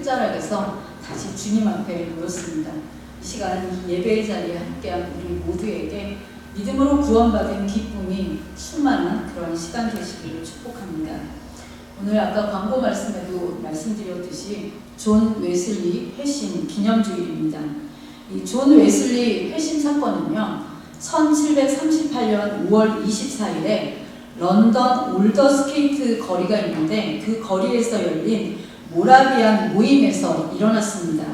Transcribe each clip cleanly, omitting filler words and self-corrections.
끝자락에서 다시 주님 앞에 모였습니다. 이 시간 예배의 자리에 함께한 우리 모두에게 믿음으로 구원받은 기쁨이 충만한 그런 시간 되시기를 축복합니다. 오늘 아까 광고 말씀에도 말씀드렸듯이 존 웨슬리 회심 기념주일입니다. 이 존 웨슬리 회심 사건은요, 1738년 5월 24일에 런던 올더스케이트 거리가 있는데 그 거리에서 열린 모라비안 모임에서 일어났습니다.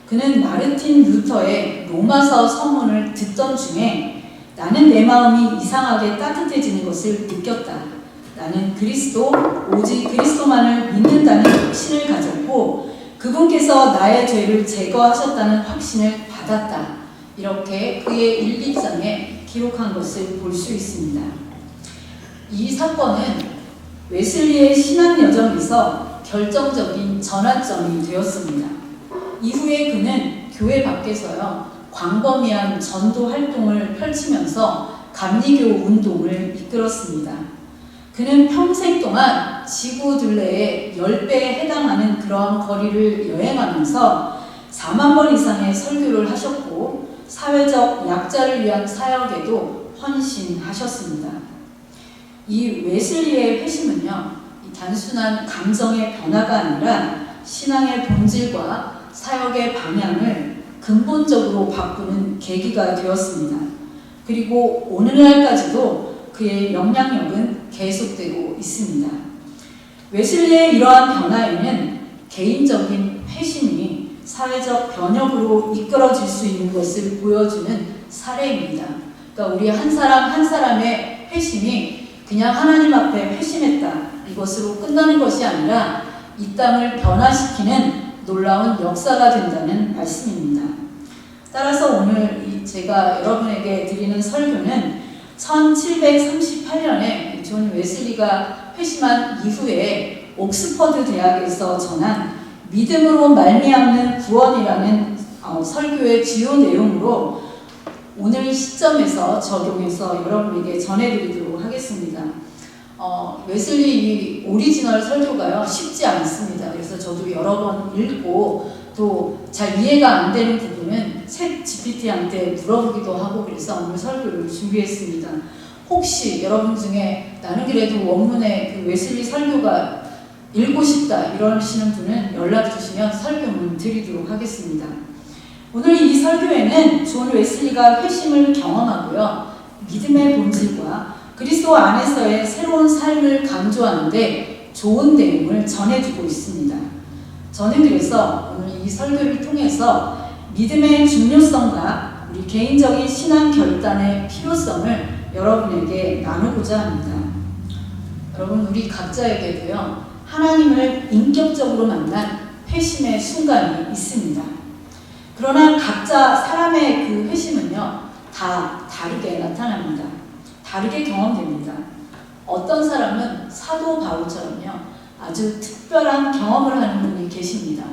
그는 마르틴 루터의 로마서 서문을 듣던 중에 나는 내 마음이 이상하게 따뜻해지는 것을 느꼈다. 나는 그리스도, 오직 그리스도만을 믿는다는 확신을 가졌고 그분께서 나의 죄를 제거하셨다는 확신을 받았다. 이렇게 그의 일기장에 기록한 것을 볼 수 있습니다. 이 사건은 웨슬리의 신앙 여정에서 결정적인 전환점이 되었습니다. 이후에 그는 교회 밖에서요, 광범위한 전도 활동을 펼치면서 감리교 운동을 이끌었습니다. 그는 평생 동안 지구 둘레의 10배에 해당하는 그런 거리를 여행하면서 4만 번 이상의 설교를 하셨고 사회적 약자를 위한 사역에도 헌신하셨습니다. 이 웨슬리의 회심은요, 단순한 감정의 변화가 아니라 신앙의 본질과 사역의 방향을 근본적으로 바꾸는 계기가 되었습니다. 그리고 오늘날까지도 그의 영향력은 계속되고 있습니다. 웨슬리의 이러한 변화에는 개인적인 회심이 사회적 변혁으로 이끌어질 수 있는 것을 보여주는 사례입니다. 그러니까 우리 한 사람 한 사람의 회심이 그냥 하나님 앞에 회심했다, 이것으로 끝나는 것이 아니라 이 땅을 변화시키는 놀라운 역사가 된다는 말씀입니다. 따라서 오늘 제가 여러분에게 드리는 설교는 1738년에 존 웨슬리가 회심한 이후에 옥스퍼드 대학에서 전한 믿음으로 말미암는 구원이라는 설교의 주요 내용으로 오늘 시점에서 적용해서 여러분에게 전해드리도록 하겠습니다. 웨슬리 오리지널 설교가요, 쉽지 않습니다. 그래서 저도 여러 번 읽고 또 잘 이해가 안 되는 부분은 챗 GPT한테 물어보기도 하고 그래서 오늘 설교를 준비했습니다. 혹시 여러분 중에 나는 그래도 원문의 그 웨슬리 설교가 읽고 싶다 이러시는 분은 연락 주시면 설교문 드리도록 하겠습니다. 오늘 이 설교에는 존 웨슬리가 회심을 경험하고요, 믿음의 본질과 그리스도 안에서의 새로운 삶을 강조하는데 좋은 내용을 전해주고 있습니다. 저는 그래서 오늘 이 설교를 통해서 믿음의 중요성과 우리 개인적인 신앙 결단의 필요성을 여러분에게 나누고자 합니다. 여러분, 우리 각자에게도요, 하나님을 인격적으로 만난 회심의 순간이 있습니다. 그러나 각자 사람의 그 회심은요, 다 다르게 나타납니다. 다르게 경험됩니다. 어떤 사람은 사도 바울처럼요, 아주 특별한 경험을 하는 분이 계십니다.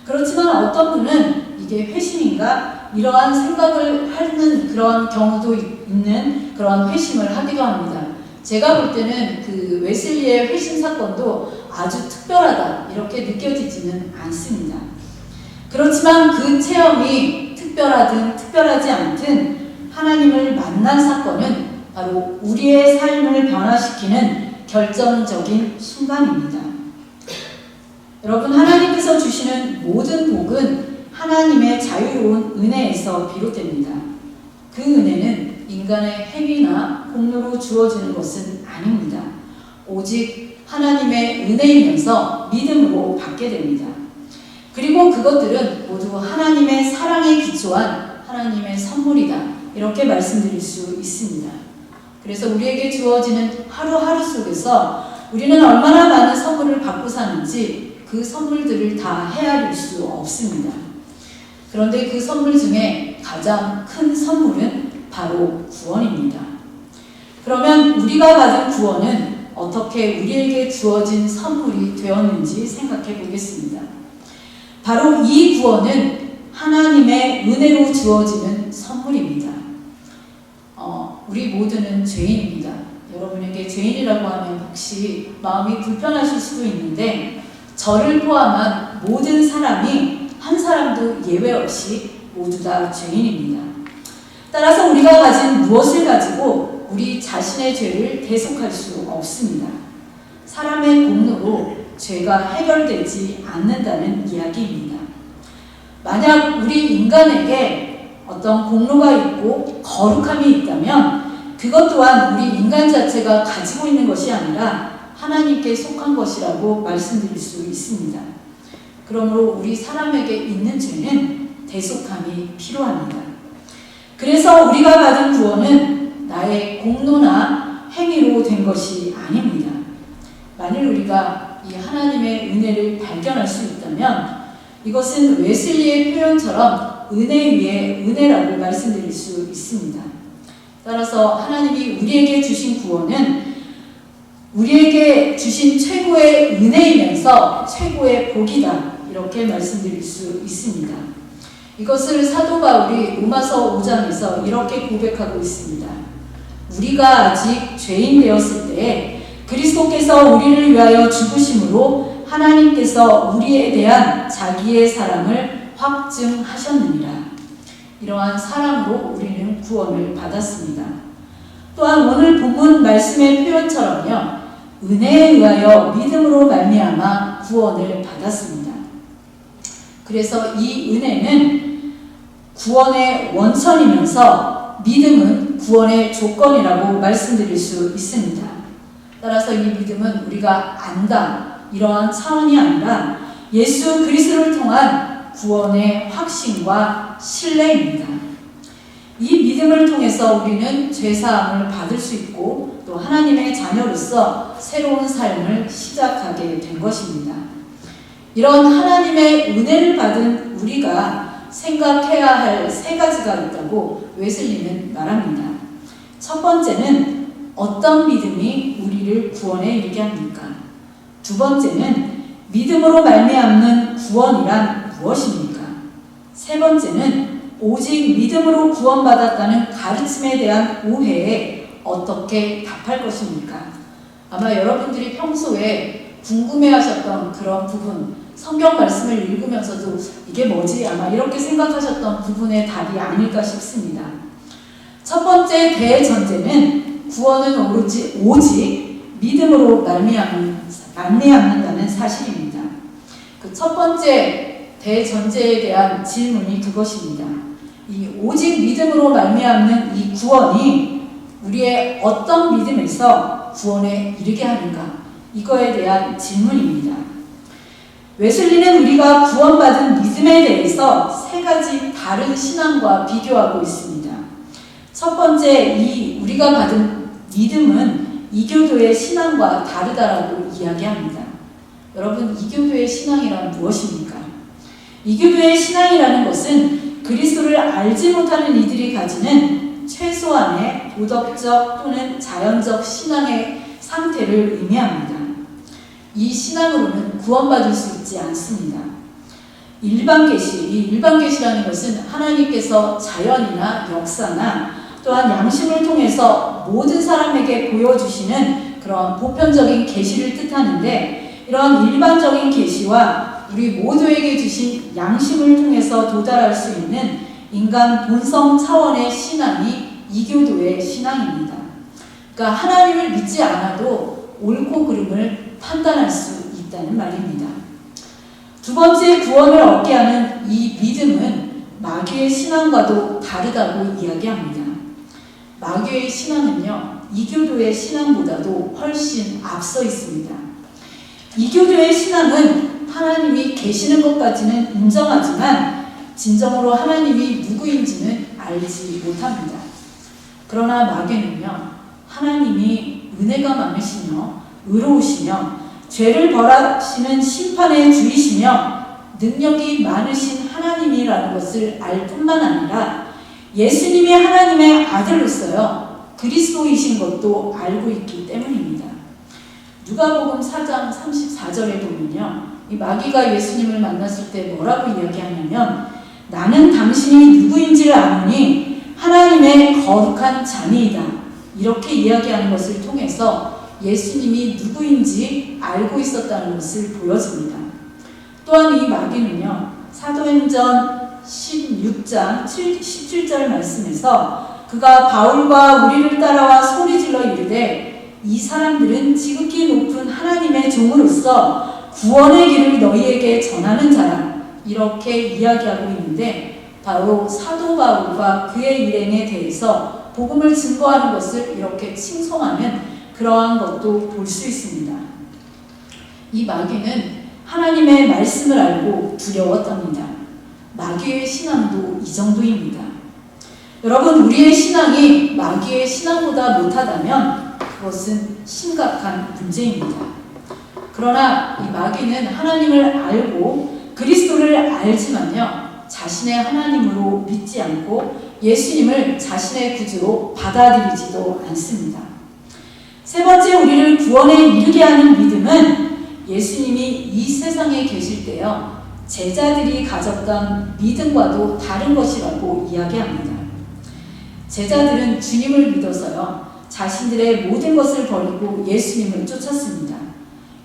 그렇지만 어떤 분은 이게 회심인가? 이러한 생각을 하는 그런 경우도 있는 그런 회심을 하기도 합니다. 제가 볼 때는 그 웨슬리의 회심 사건도 아주 특별하다 이렇게 느껴지지는 않습니다. 그렇지만 그 체험이 특별하든 특별하지 않든 하나님을 만난 사건은 바로 우리의 삶을 변화시키는 결정적인 순간입니다. 여러분, 하나님께서 주시는 모든 복은 하나님의 자유로운 은혜에서 비롯됩니다. 그 은혜는 인간의 행위나 공로로 주어지는 것은 아닙니다. 오직 하나님의 은혜이면서 믿음으로 받게 됩니다. 그리고 그것들은 모두 하나님의 사랑에 기초한 하나님의 선물이다, 이렇게 말씀드릴 수 있습니다. 그래서 우리에게 주어지는 하루하루 속에서 우리는 얼마나 많은 선물을 받고 사는지 그 선물들을 다 헤아릴 수 없습니다. 그런데 그 선물 중에 가장 큰 선물은 바로 구원입니다. 그러면 우리가 받은 구원은 어떻게 우리에게 주어진 선물이 되었는지 생각해 보겠습니다. 바로 이 구원은 하나님의 은혜로 주어지는 선물입니다. 우리 모두는 죄인입니다. 여러분에게 죄인이라고 하면 혹시 마음이 불편하실 수도 있는데 저를 포함한 모든 사람이 한 사람도 예외 없이 모두 다 죄인입니다. 따라서 우리가 가진 무엇을 가지고 우리 자신의 죄를 대속할 수 없습니다. 사람의 공로로 죄가 해결되지 않는다는 이야기입니다. 만약 우리 인간에게 어떤 공로가 있고 거룩함이 있다면 그것 또한 우리 인간 자체가 가지고 있는 것이 아니라 하나님께 속한 것이라고 말씀드릴 수 있습니다. 그러므로 우리 사람에게 있는 죄는 대속함이 필요합니다. 그래서 우리가 받은 구원은 나의 공로나 행위로 된 것이 아닙니다. 만일 우리가 이 하나님의 은혜를 발견할 수 있다면 이것은 웨슬리의 표현처럼 은혜 위에 은혜라고 말씀드릴 수 있습니다. 따라서 하나님이 우리에게 주신 구원은 우리에게 주신 최고의 은혜이면서 최고의 복이다, 이렇게 말씀드릴 수 있습니다. 이것을 사도 바울이 로마서 5장에서 이렇게 고백하고 있습니다. 우리가 아직 죄인 되었을 때에 그리스도께서 우리를 위하여 죽으심으로 하나님께서 우리에 대한 자기의 사랑을 확증하셨느니라. 이러한 사랑으로 우리는 구원을 받았습니다. 또한 오늘 본문 말씀의 표현처럼요, 은혜에 의하여 믿음으로 말미암아 구원을 받았습니다. 그래서 이 은혜는 구원의 원천이면서 믿음은 구원의 조건이라고 말씀드릴 수 있습니다. 따라서 이 믿음은 우리가 안다, 이러한 차원이 아니라 예수 그리스도를 통한 구원의 확신과 신뢰입니다. 이 믿음을 통해서 우리는 죄사함을 받을 수 있고 또 하나님의 자녀로서 새로운 삶을 시작하게 된 것입니다. 이런 하나님의 은혜를 받은 우리가 생각해야 할 세 가지가 있다고 웨슬리는 말합니다. 첫 번째는 어떤 믿음이 우리를 구원에 이르게 합니까? 두 번째는 믿음으로 말미암는 구원이란 무엇입니까? 세 번째는 오직 믿음으로 구원받았다는 가르침에 대한 오해에 어떻게 답할 것입니까? 아마 여러분들이 평소에 궁금해하셨던 그런 부분, 성경 말씀을 읽으면서도 이게 뭐지? 아마 이렇게 생각하셨던 부분의 답이 아닐까 싶습니다. 첫 번째 대전제는 구원은 오직 믿음으로 말미암는다는 사실입니다. 그 첫 번째 대전제에 대한 질문이 그것입니다. 이 오직 믿음으로 말미암는 이 구원이 우리의 어떤 믿음에서 구원에 이르게 하는가? 이거에 대한 질문입니다. 웨슬리는 우리가 구원받은 믿음에 대해서 세 가지 다른 신앙과 비교하고 있습니다. 첫 번째, 우리가 받은 믿음은 이교도의 신앙과 다르다라고 이야기합니다. 여러분, 이교도의 신앙이란 무엇입니까? 이교도의 신앙이라는 것은 그리스도를 알지 못하는 이들이 가지는 최소한의 도덕적 또는 자연적 신앙의 상태를 의미합니다. 이 신앙으로는 구원받을 수 있지 않습니다. 일반 계시, 이 일반 계시라는 것은 하나님께서 자연이나 역사나 또한 양심을 통해서 모든 사람에게 보여주시는 그런 보편적인 계시를 뜻하는데, 이런 일반적인 계시와 우리 모두에게 주신 양심을 통해서 도달할 수 있는 인간 본성 차원의 신앙이 이교도의 신앙입니다. 그러니까 하나님을 믿지 않아도 옳고 그름을 판단할 수 있다는 말입니다. 두 번째, 구원을 얻게 하는 이 믿음은 마귀의 신앙과도 다르다고 이야기합니다. 마귀의 신앙은요, 이교도의 신앙보다도 훨씬 앞서 있습니다. 이교도의 신앙은 하나님이 계시는 것까지는 인정하지만 진정으로 하나님이 누구인지는 알지 못합니다. 그러나 마귀는요, 하나님이 은혜가 많으시며 의로우시며 죄를 벌하시는 심판의 주이시며 능력이 많으신 하나님이라는 것을 알 뿐만 아니라 예수님이 하나님의 아들로서요 그리스도이신 것도 알고 있기 때문입니다. 누가복음 4장 34절에 보면요, 이 마귀가 예수님을 만났을 때 뭐라고 이야기하냐면, 나는 당신이 누구인지를 아노니 하나님의 거룩한 자니이다, 이렇게 이야기하는 것을 통해서 예수님이 누구인지 알고 있었다는 것을 보여줍니다. 또한 이 마귀는요, 사도행전 16장 17절 말씀에서 그가 바울과 우리를 따라와 소리질러 이르되 이 사람들은 지극히 높은 하나님의 종으로서 구원의 길을 너희에게 전하는 자라, 이렇게 이야기하고 있는데, 바로 사도 바울과 그의 일행에 대해서 복음을 증거하는 것을 이렇게 칭송하는 그러한 것도 볼 수 있습니다. 이 마귀는 하나님의 말씀을 알고 두려웠답니다. 마귀의 신앙도 이 정도입니다. 여러분, 우리의 신앙이 마귀의 신앙보다 못하다면 그것은 심각한 문제입니다. 그러나 이 마귀는 하나님을 알고 그리스도를 알지만요, 자신의 하나님으로 믿지 않고 예수님을 자신의 구주로 받아들이지도 않습니다. 세 번째, 우리를 구원에 이르게 하는 믿음은 예수님이 이 세상에 계실 때요, 제자들이 가졌던 믿음과도 다른 것이라고 이야기합니다. 제자들은 주님을 믿어서요, 자신들의 모든 것을 버리고 예수님을 쫓았습니다.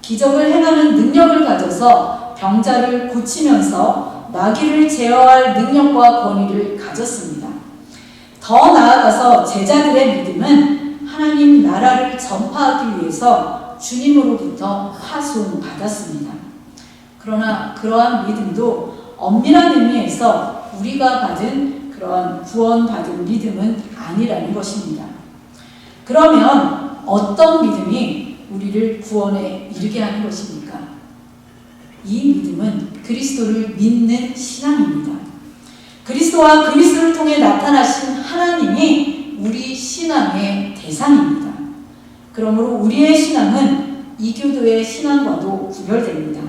기적을 행하는 능력을 가져서 병자를 고치면서 마귀를 제어할 능력과 권위를 가졌습니다. 더 나아가서 제자들의 믿음은 하나님 나라를 전파하기 위해서 주님으로부터 파송받았습니다. 그러나 그러한 믿음도 엄밀한 의미에서 우리가 받은 그러한 구원받은 믿음은 아니라는 것입니다. 그러면 어떤 믿음이 우리를 구원에 이르게 하는 것입니까? 이 믿음은 그리스도를 믿는 신앙입니다. 그리스도와 그리스도를 통해 나타나신 하나님이 우리 신앙의 대상입니다. 그러므로 우리의 신앙은 이교도의 신앙과도 구별됩니다.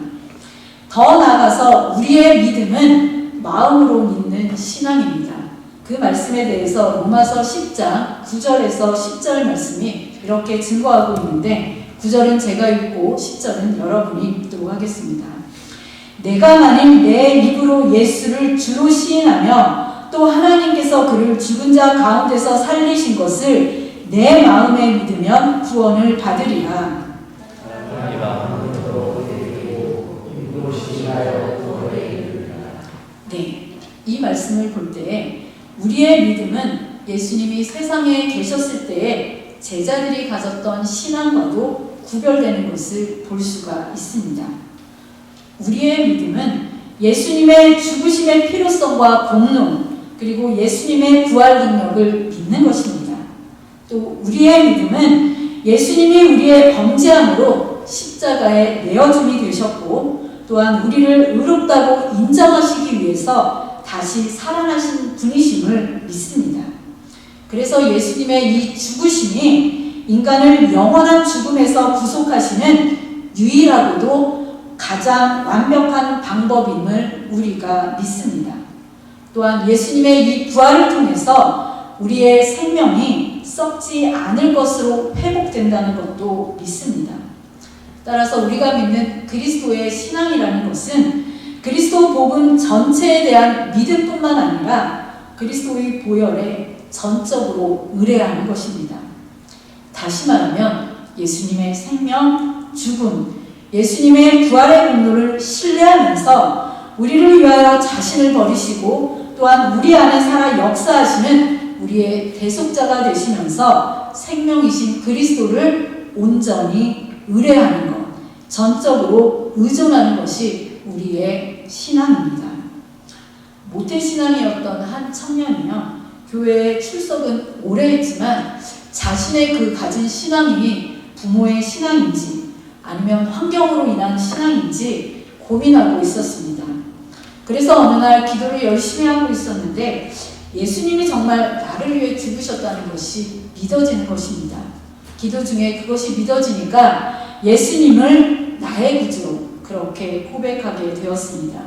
더 나아가서 우리의 믿음은 마음으로 믿는 신앙입니다. 그 말씀에 대해서 로마서 10장 9절에서 10절 말씀이 이렇게 증거하고 있는데, 9절은 제가 읽고 10절은 여러분이 읽도록 하겠습니다. 내가 만일 내 입으로 예수를 주로 시인하며 또 하나님께서 그를 죽은 자 가운데서 살리신 것을 내 마음에 믿으면 구원을 받으리라. 네, 이 말씀을 볼 때 우리의 믿음은 예수님이 세상에 계셨을 때에 제자들이 가졌던 신앙과도 구별되는 것을 볼 수가 있습니다. 우리의 믿음은 예수님의 죽으심의 필요성과 공로, 그리고 예수님의 부활 능력을 믿는 것입니다. 또 우리의 믿음은 예수님이 우리의 범죄함으로 십자가에 내어줌이 되셨고, 또한 우리를 의롭다고 인정하시기 위해서 다시 살아나신 분이심을 믿습니다. 그래서 예수님의 이 죽으심이 인간을 영원한 죽음에서 구속하시는 유일하고도 가장 완벽한 방법임을 우리가 믿습니다. 또한 예수님의 이 부활을 통해서 우리의 생명이 썩지 않을 것으로 회복된다는 것도 믿습니다. 따라서 우리가 믿는 그리스도의 신앙이라는 것은 그리스도 복음 전체에 대한 믿음뿐만 아니라 그리스도의 보혈에 전적으로 의뢰하는 것입니다. 다시 말하면 예수님의 생명, 죽음, 예수님의 부활의 공로를 신뢰하면서 우리를 위하여 자신을 버리시고 또한 우리 안에 살아 역사하시는 우리의 대속자가 되시면서 생명이신 그리스도를 온전히 의뢰하는 것, 전적으로 의존하는 것이 우리의 신앙입니다. 모태신앙이었던 한 청년이요, 교회에 출석은 오래 했지만 자신의 그 가진 신앙이 부모의 신앙인지 아니면 환경으로 인한 신앙인지 고민하고 있었습니다. 그래서 어느 날 기도를 열심히 하고 있었는데 예수님이 정말 나를 위해 죽으셨다는 것이 믿어지는 것입니다. 기도 중에 그것이 믿어지니까 예수님을 나의 구주로 그렇게 고백하게 되었습니다.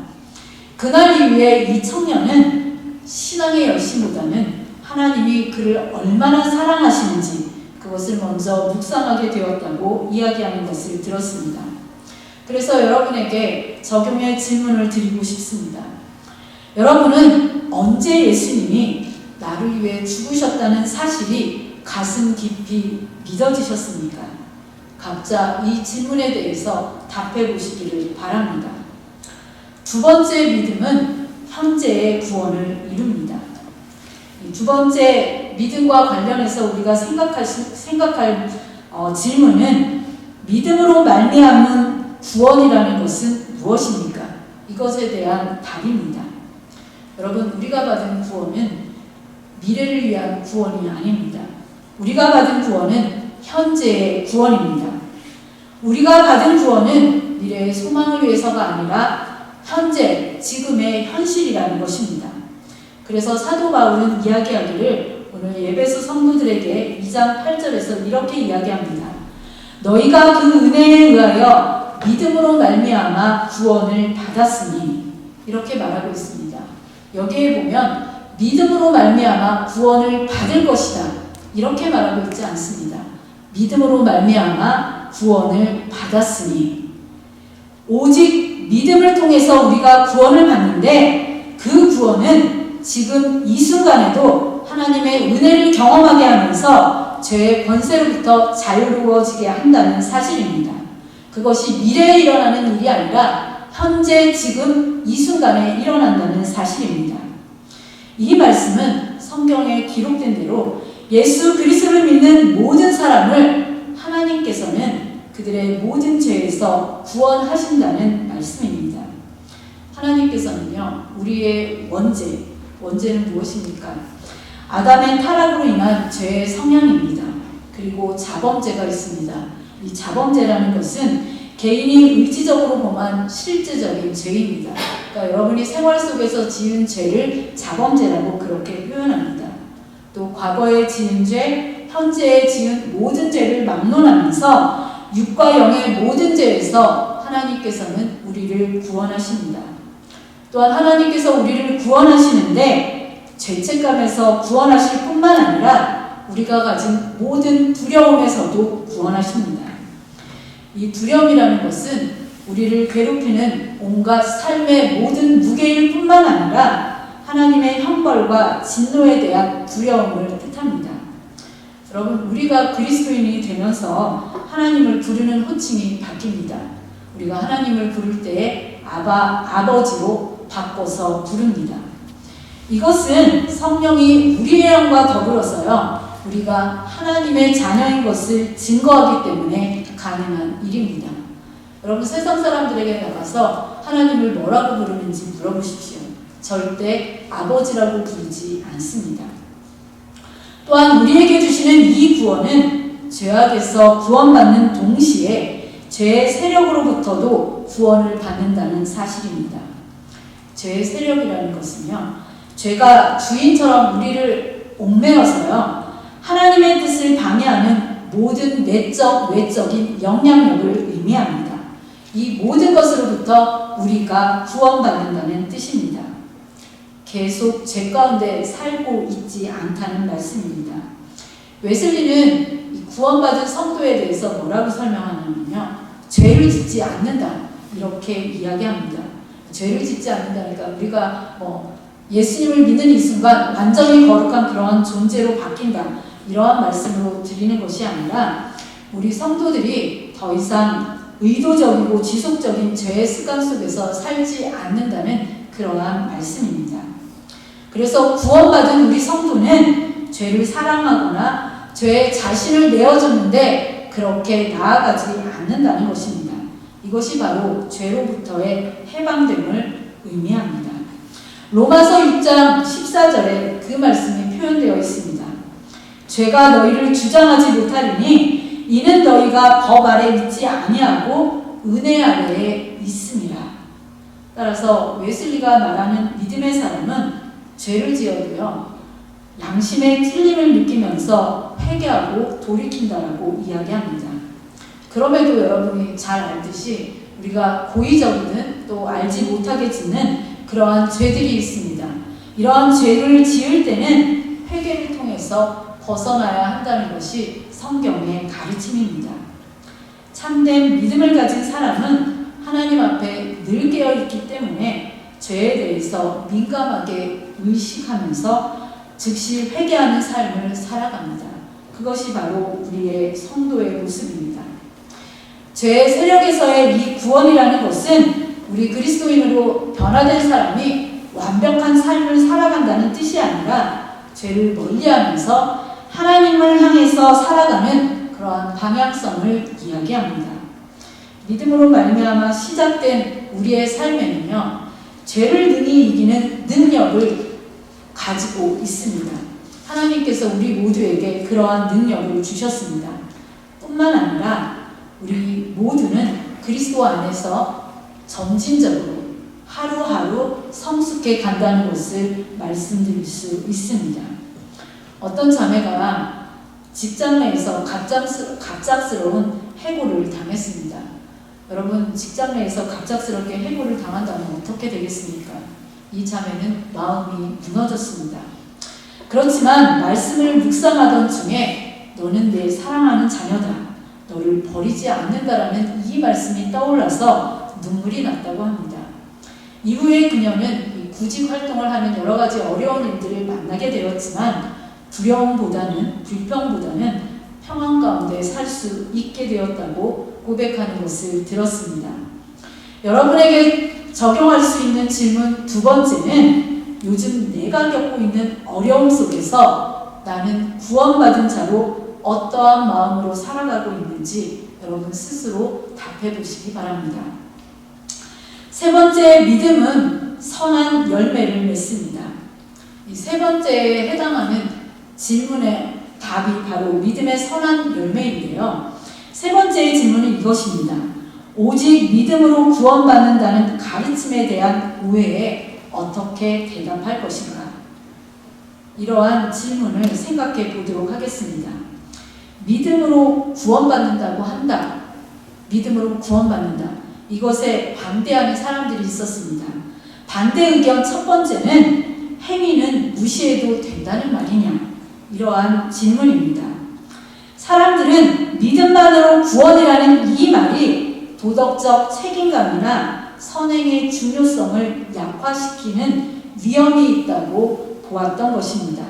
그날 이후에 이 청년은 신앙의 열심보다는 하나님이 그를 얼마나 사랑하시는지 그것을 먼저 묵상하게 되었다고 이야기하는 것을 들었습니다. 그래서 여러분에게 적용의 질문을 드리고 싶습니다. 여러분은 언제 예수님이 나를 위해 죽으셨다는 사실이 가슴 깊이 믿어지셨습니까? 각자 이 질문에 대해서 답해 보시기를 바랍니다. 두 번째 믿음은 현재의 구원을 이룹니다. 두 번째 믿음과 관련해서 우리가 생각할 질문은 믿음으로 말미암은 구원이라는 것은 무엇입니까? 이것에 대한 답입니다. 여러분, 우리가 받은 구원은 미래를 위한 구원이 아닙니다. 우리가 받은 구원은 현재의 구원입니다. 우리가 받은 구원은 미래의 소망을 위해서가 아니라 현재, 지금의 현실이라는 것입니다. 그래서 사도 바울은 이야기하기를 오늘 에베소 성도들에게 2장 8절에서 이렇게 이야기합니다. 너희가 그 은혜에 의하여 믿음으로 말미암아 구원을 받았으니, 이렇게 말하고 있습니다. 여기에 보면 믿음으로 말미암아 구원을 받을 것이다, 이렇게 말하고 있지 않습니다. 믿음으로 말미암아 구원을 받았으니, 오직 믿음을 통해서 우리가 구원을 받는데 그 구원은 지금 이 순간에도 하나님의 은혜를 경험하게 하면서 죄의 권세로부터 자유로워지게 한다는 사실입니다. 그것이 미래에 일어나는 일이 아니라 현재 지금 이 순간에 일어난다는 사실입니다. 이 말씀은 성경에 기록된 대로 예수 그리스도를 믿는 모든 사람을 하나님께서는 그들의 모든 죄에서 구원하신다는 말씀입니다. 하나님께서는요, 우리의 원죄는 무엇입니까? 아담의 타락으로 인한 죄의 성향입니다. 그리고 자범죄가 있습니다. 이 자범죄라는 것은 개인이 의지적으로 범한 실제적인 죄입니다. 그러니까 여러분이 생활 속에서 지은 죄를 자범죄라고 그렇게 표현합니다. 또 과거에 지은 죄, 현재에 지은 모든 죄를 막론하면서 육과 영의 모든 죄에서 하나님께서는 우리를 구원하십니다. 또한 하나님께서 우리를 구원하시는데 죄책감에서 구원하실 뿐만 아니라 우리가 가진 모든 두려움에서도 구원하십니다. 이 두려움이라는 것은 우리를 괴롭히는 온갖 삶의 모든 무게일 뿐만 아니라 하나님의 형벌과 진노에 대한 두려움을 뜻합니다. 여러분, 우리가 그리스도인이 되면서 하나님을 부르는 호칭이 바뀝니다. 우리가 하나님을 부를 때에 아버지로 바꿔서 부릅니다. 이것은 성령이 우리의 영과 더불어서요, 우리가 하나님의 자녀인 것을 증거하기 때문에 가능한 일입니다. 여러분, 세상 사람들에게 나가서 하나님을 뭐라고 부르는지 물어보십시오. 절대 아버지라고 부르지 않습니다. 또한 우리에게 주시는 이 구원은 죄악에서 구원받는 동시에 죄의 세력으로부터도 구원을 받는다는 사실입니다. 죄의 세력이라는 것은요, 죄가 주인처럼 우리를 옥매어서요, 하나님의 뜻을 방해하는 모든 내적, 외적인 영향력을 의미합니다. 이 모든 것으로부터 우리가 구원받는다는 뜻입니다. 계속 죄 가운데 살고 있지 않다는 말씀입니다. 웨슬리는 이 구원받은 성도에 대해서 뭐라고 설명하냐면요, 죄를 짓지 않는다, 이렇게 이야기합니다. 죄를 짓지 않는다니까 우리가 예수님을 믿는 이 순간 완전히 거룩한 그러한 존재로 바뀐다, 이러한 말씀으로 드리는 것이 아니라 우리 성도들이 더 이상 의도적이고 지속적인 죄의 습관 속에서 살지 않는다는 그러한 말씀입니다. 그래서 구원받은 우리 성도는 죄를 사랑하거나 죄에 자신을 내어줬는데 그렇게 나아가지 않는다는 것입니다. 이것이 바로 죄로부터의 해방됨을 의미합니다. 로마서 6장 14절에 그 말씀이 표현되어 있습니다. 죄가 너희를 주장하지 못하리니 이는 너희가 법 아래 있지 아니하고 은혜 아래에 있음이라. 따라서 웨슬리가 말하는 믿음의 사람은 죄를 지어도요, 양심의 찔림을 느끼면서 회개하고 돌이킨다라고 이야기합니다. 그럼에도 여러분이 잘 알듯이 우리가 고의적이든 또 알지 못하게 짓는 그러한 죄들이 있습니다. 이러한 죄를 지을 때는 회개를 통해서 벗어나야 한다는 것이 성경의 가르침입니다. 참된 믿음을 가진 사람은 하나님 앞에 늘 깨어있기 때문에 죄에 대해서 민감하게 의식하면서 즉시 회개하는 삶을 살아갑니다. 그것이 바로 우리의 성도의 모습입니다. 죄의 세력에서의 이 구원이라는 것은 우리 그리스도인으로 변화된 사람이 완벽한 삶을 살아간다는 뜻이 아니라 죄를 멀리하면서 하나님을 향해서 살아가는 그러한 방향성을 이야기합니다. 믿음으로 말미암아 시작된 우리의 삶에는요, 죄를 능히 이기는 능력을 가지고 있습니다. 하나님께서 우리 모두에게 그러한 능력을 주셨습니다. 뿐만 아니라 우리 모두는 그리스도 안에서 점진적으로 하루하루 성숙해 간다는 것을 말씀드릴 수 있습니다. 어떤 자매가 직장 내에서 갑작스러운 해고를 당했습니다. 여러분, 직장 내에서 갑작스럽게 해고를 당한다면 어떻게 되겠습니까? 이 자매는 마음이 무너졌습니다. 그렇지만 말씀을 묵상하던 중에 너는 내 사랑하는 자녀다, 너를 버리지 않는다라는 이 말씀이 떠올라서 눈물이 났다고 합니다. 이후에 그녀는 구직 활동을 하는 여러 가지 어려운 일들을 만나게 되었지만 두려움보다는, 불평보다는 평안 가운데 살 수 있게 되었다고 고백하는 것을 들었습니다. 여러분에게 적용할 수 있는 질문 두 번째는, 요즘 내가 겪고 있는 어려움 속에서 나는 구원받은 자로 어떠한 마음으로 살아가고 있는지 여러분 스스로 답해 보시기 바랍니다. 세 번째, 믿음은 선한 열매를 맺습니다. 이 세 번째에 해당하는 질문의 답이 바로 믿음의 선한 열매인데요. 세 번째의 질문은 이것입니다. 오직 믿음으로 구원받는다는 가르침에 대한 오해에 어떻게 대답할 것인가? 이러한 질문을 생각해 보도록 하겠습니다. 믿음으로 구원받는다고 한다. 믿음으로 구원받는다. 이것에 반대하는 사람들이 있었습니다. 반대 의견 첫 번째는 행위는 무시해도 된다는 말이냐? 이러한 질문입니다. 사람들은 믿음만으로 구원이라는 이 말이 도덕적 책임감이나 선행의 중요성을 약화시키는 위험이 있다고 보았던 것입니다.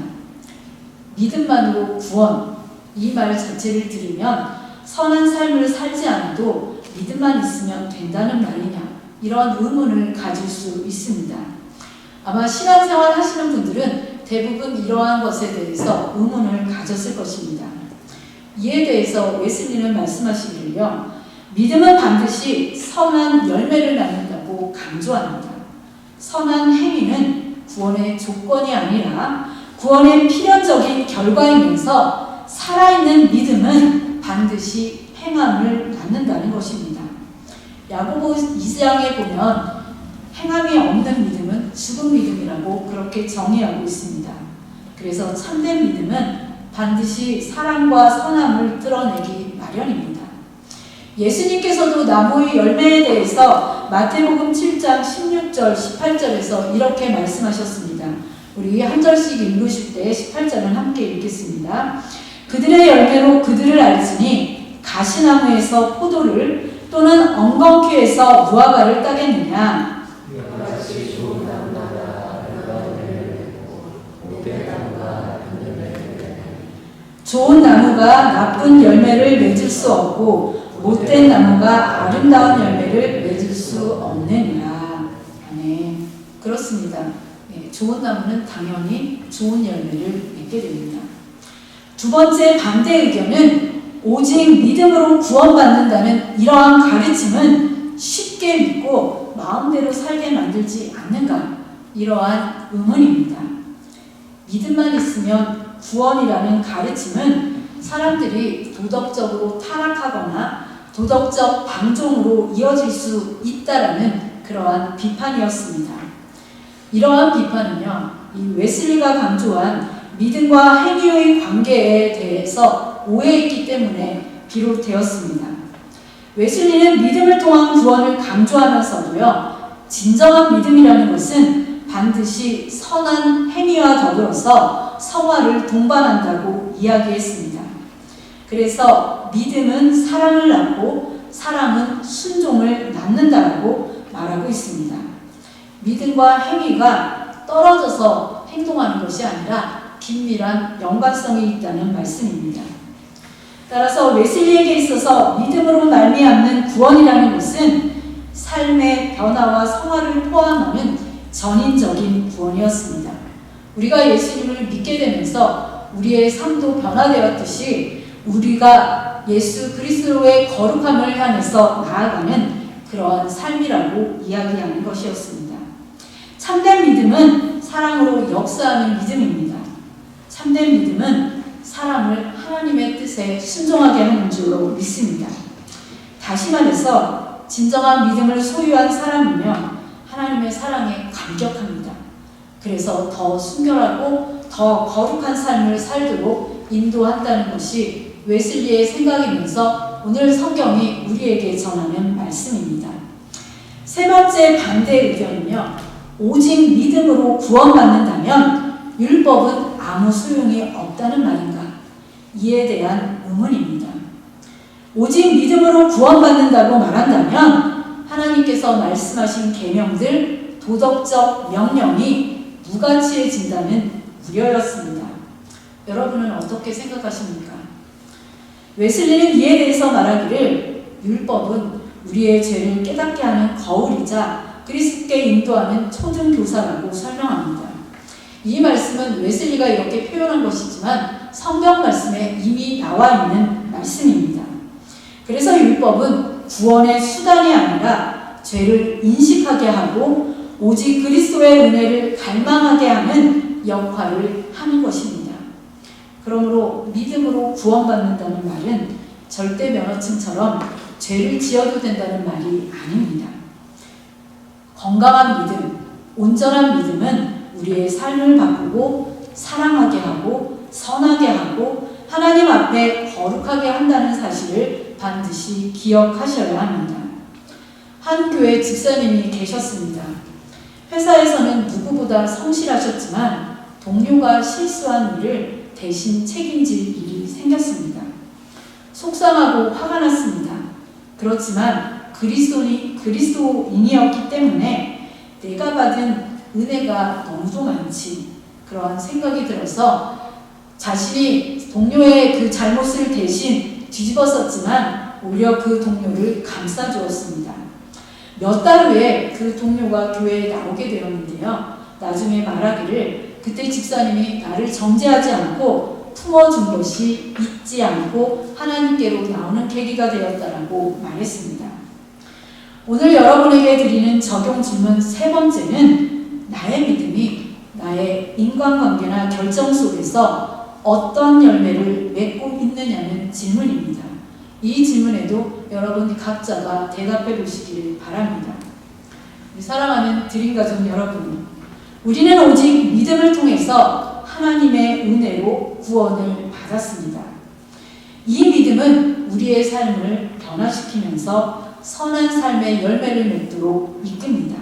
믿음만으로 구원, 이 말 자체를 들으면 선한 삶을 살지 않아도 믿음만 있으면 된다는 말이냐, 이런 의문을 가질 수 있습니다. 아마 신앙생활 하시는 분들은 대부분 이러한 것에 대해서 의문을 가졌을 것입니다. 이에 대해서 웨슬리는 말씀하시기를요, 믿음은 반드시 선한 열매를 낳는다고 강조합니다. 선한 행위는 구원의 조건이 아니라 구원의 필연적인 결과이면서 살아있는 믿음은 반드시 행함을 낳는다는 것입니다. 야고보 2장에 보면 행함이 없는 믿음은 죽은 믿음이라고 그렇게 정의하고 있습니다. 그래서 참된 믿음은 반드시 사랑과 선함을 드러내기 마련입니다. 예수님께서도 나무의 열매에 대해서 마태복음 7장 16절, 18절에서 이렇게 말씀하셨습니다. 우리 한 절씩 읽으실 때 18절은 함께 읽겠습니다. 그들의 열매로 그들을 알지니 가시나무에서 포도를 또는 엉겅퀴에서 무화과를 따겠느냐. 좋은 나무가 나쁜 열매를 맺을 수 없고 못된 나무가 아름다운 열매를 맺을 수 없느니라. 네, 그렇습니다. 네, 좋은 나무는 당연히 좋은 열매를 맺게 됩니다. 두 번째 반대 의견은 오직 믿음으로 구원받는다는 이러한 가르침은 쉽게 믿고 마음대로 살게 만들지 않는가? 이러한 의문입니다. 믿음만 있으면 구원이라는 가르침은 사람들이 도덕적으로 타락하거나 도덕적 방종으로 이어질 수 있다라는 그러한 비판이었습니다. 이러한 비판은요, 이 웨슬리가 강조한 믿음과 행위의 관계에 대해서 오해했기 때문에 비롯되었습니다. 웨슬리는 믿음을 통한 구원을 강조하면서도요, 진정한 믿음이라는 것은 반드시 선한 행위와 더불어서 성화를 동반한다고 이야기했습니다. 그래서 믿음은 사랑을 낳고 사랑은 순종을 낳는다고 말하고 있습니다. 믿음과 행위가 떨어져서 행동하는 것이 아니라 긴밀한 연관성이 있다는 말씀입니다. 따라서 웨슬리에게 있어서 믿음으로 말미암는 구원이라는 것은 삶의 변화와 성화를 포함하는 전인적인 구원이었습니다. 우리가 예수님을 믿게 되면서 우리의 삶도 변화되었듯이 우리가 예수 그리스도의 거룩함을 향해서 나아가는 그러한 삶이라고 이야기하는 것이었습니다. 참된 믿음은 사랑으로 역사하는 믿음입니다. 참된 믿음은 사람을 하나님의 뜻에 순종하게 하는 줄로 믿습니다. 다시 말해서 진정한 믿음을 소유한 사람이면 하나님의 사랑에 감격합니다. 그래서 더 순결하고 더 거룩한 삶을 살도록 인도한다는 것이 웨슬리의 생각이면서 오늘 성경이 우리에게 전하는 말씀입니다. 세 번째 반대 의견은요, 오직 믿음으로 구원받는다면 율법은 아무 소용이 없다는 말인가? 이에 대한 의문입니다. 오직 믿음으로 구원받는다고 말한다면 하나님께서 말씀하신 계명들, 도덕적 명령이 무가치해진다는 우려였습니다. 여러분은 어떻게 생각하십니까? 웨슬리는 이에 대해서 말하기를 율법은 우리의 죄를 깨닫게 하는 거울이자 그리스도께 인도하는 초등교사라고 설명합니다. 이 말씀은 웨슬리가 이렇게 표현한 것이지만 성경 말씀에 이미 나와 있는 말씀입니다. 그래서 율법은 구원의 수단이 아니라 죄를 인식하게 하고 오직 그리스도의 은혜를 갈망하게 하는 역할을 하는 것입니다. 그러므로 믿음으로 구원받는다는 말은 절대 면허증처럼 죄를 지어도 된다는 말이 아닙니다. 건강한 믿음, 온전한 믿음은 우리의 삶을 바꾸고 사랑하게 하고 선하게 하고 하나님 앞에 거룩하게 한다는 사실을 반드시 기억하셔야 합니다. 한 교회 집사님이 계셨습니다. 회사에서는 누구보다 성실하셨지만 동료가 실수한 일을 대신 책임질 일이 생겼습니다. 속상하고 화가 났습니다. 그렇지만 그리스도인이었기 때문에 내가 받은 은혜가 너무도 많지, 그러한 생각이 들어서 자신이 동료의 그 잘못을 대신 뒤집었었지만 오히려 그 동료를 감싸주었습니다. 몇 달 후에 그 동료가 교회에 나오게 되었는데요. 나중에 말하기를 그때 집사님이 나를 정죄하지 않고 품어준 것이 잊지 않고 하나님께로 나오는 계기가 되었다라고 말했습니다. 오늘 여러분에게 드리는 적용 질문 세 번째는 나의 믿음이 나의 인간관계나 결정 속에서 어떤 열매를 맺고 있느냐는 질문입니다. 이 질문에도 여러분 각자가 대답해 보시기를 바랍니다. 사랑하는 드림가족 여러분, 우리는 오직 믿음을 통해서 하나님의 은혜로 구원을 받았습니다. 이 믿음은 우리의 삶을 변화시키면서 선한 삶의 열매를 맺도록 이끕니다.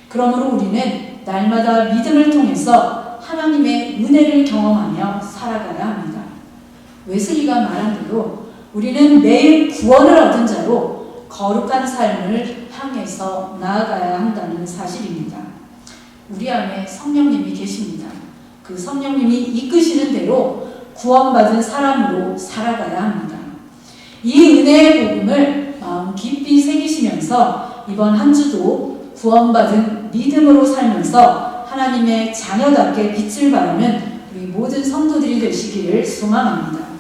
그러므로 우리는 날마다 믿음을 통해서 하나님의 은혜를 경험하며 살아가야 합니다. 웨슬리가 말한 대로 우리는 매일 구원을 얻은 자로 거룩한 삶을 향해서 나아가야 한다는 사실입니다. 우리 안에 성령님이 계십니다. 그 성령님이 이끄시는 대로 구원받은 사람으로 살아가야 합니다. 이 은혜의 복음을 마음 깊이 새기시면서 이번 한 주도 구원받은 믿음으로 살면서 하나님의 자녀답게 빛을 발하는 우리 모든 성도들이 되시기를 소망합니다.